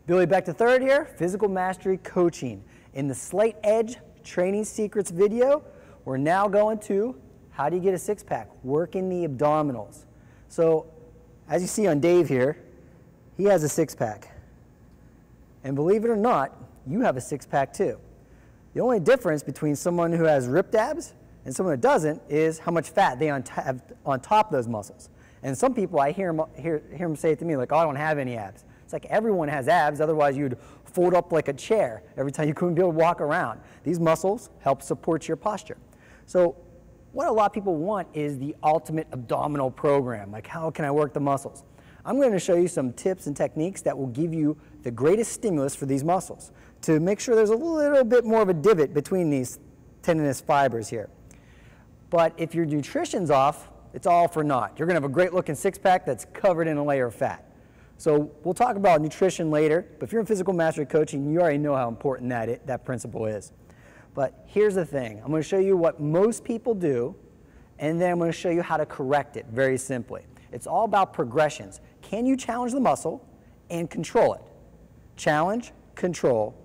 Billy Beck III here, Physical Mastery Coaching. In the Slight Edge Training Secrets video, we're now going to how do you get a six-pack, working the abdominals. So, as you see on Dave here, he has a six-pack. And believe it or not, you have a six-pack too. The only difference between someone who has ripped abs and someone who doesn't is how much fat they have on top of those muscles. And some people, I hear them say it to me like, oh, I don't have any abs. It's like everyone has abs, otherwise you'd fold up like a chair every time you couldn't be able to walk around. These muscles help support your posture. So what a lot of people want is the ultimate abdominal program, like how can I work the muscles? I'm going to show you some tips and techniques that will give you the greatest stimulus for these muscles to make sure there's a little bit more of a divot between these tendinous fibers here. But if your nutrition's off, it's all for naught. You're going to have a great looking six-pack that's covered in a layer of fat. So we'll talk about nutrition later, but if you're in physical mastery coaching, you already know how important that principle is. But here's the thing. I'm going to show you what most people do, and then I'm going to show you how to correct it very simply. It's all about progressions. Can you challenge the muscle and control it? Challenge, control,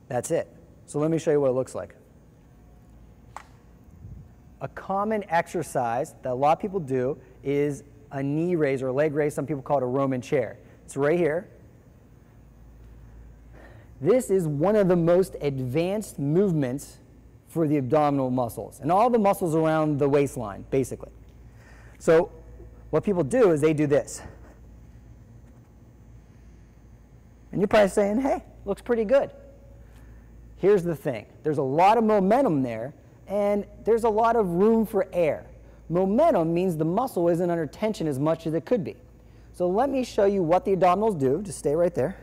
that's it. So let me show you what it looks like. A common exercise that a lot of people do is a knee raise or a leg raise. Some people call it a Roman chair. It's right here. This is one of the most advanced movements for the abdominal muscles and all the muscles around the waistline, basically. So what people do is they do this. And you're probably saying, hey, looks pretty good. Here's the thing. There's a lot of momentum there, and there's a lot of room for air. Momentum means the muscle isn't under tension as much as it could be. So let me show you what the abdominals do. Just stay right there.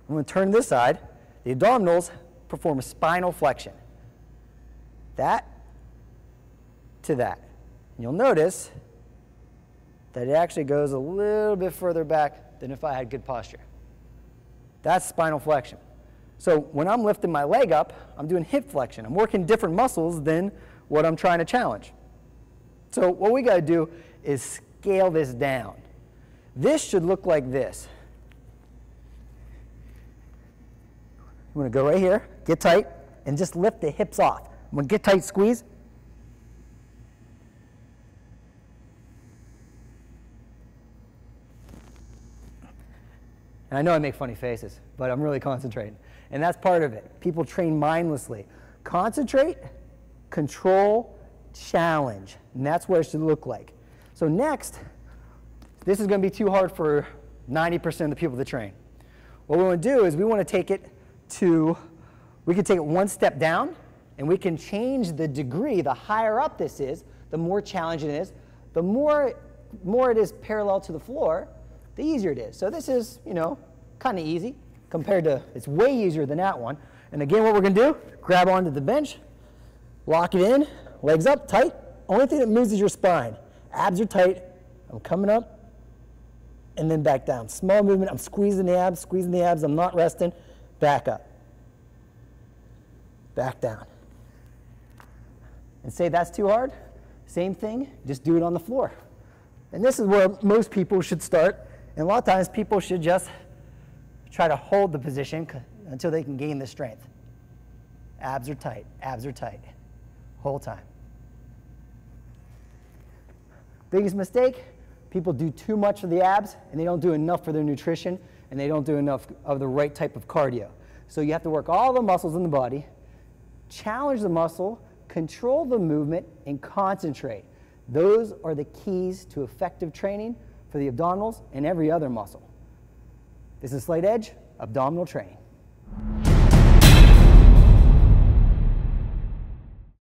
I'm going to turn this side. The abdominals perform a spinal flexion. That to that. And you'll notice that it actually goes a little bit further back than if I had good posture. That's spinal flexion. So when I'm lifting my leg up, I'm doing hip flexion. I'm working different muscles than what I'm trying to challenge. So what we got to do is scale this down. This should look like this. I'm going to go right here, get tight, and just lift the hips off. I'm going to get tight, squeeze. And I know I make funny faces, but I'm really concentrating. And that's part of it. People train mindlessly. Concentrate, control, challenge. And that's what it should look like. So next, this is going to be too hard for 90% of the people that train. What we want to do is we want to take it to, we can take it one step down, and we can change the degree. The higher up this is, the more challenging it is. The more it is parallel to the floor, the easier it is. So this is, you know, kind of easy compared to, it's way easier than that one. And again, what we're going to do, grab onto the bench, lock it in, legs up, tight. Only thing that moves is your spine. Abs are tight. I'm coming up and then back down. Small movement. I'm squeezing the abs. I'm not resting. Back up. Back down. And say that's too hard. Same thing, just do it on the floor. And this is where most people should start. And a lot of times people should just try to hold the position until they can gain the strength. Abs are tight, whole time. Biggest mistake, people do too much for the abs and they don't do enough for their nutrition and they don't do enough of the right type of cardio. So you have to work all the muscles in the body, challenge the muscle, control the movement, and concentrate. Those are the keys to effective training for the abdominals and every other muscle. This is Slight Edge Abdominal Training.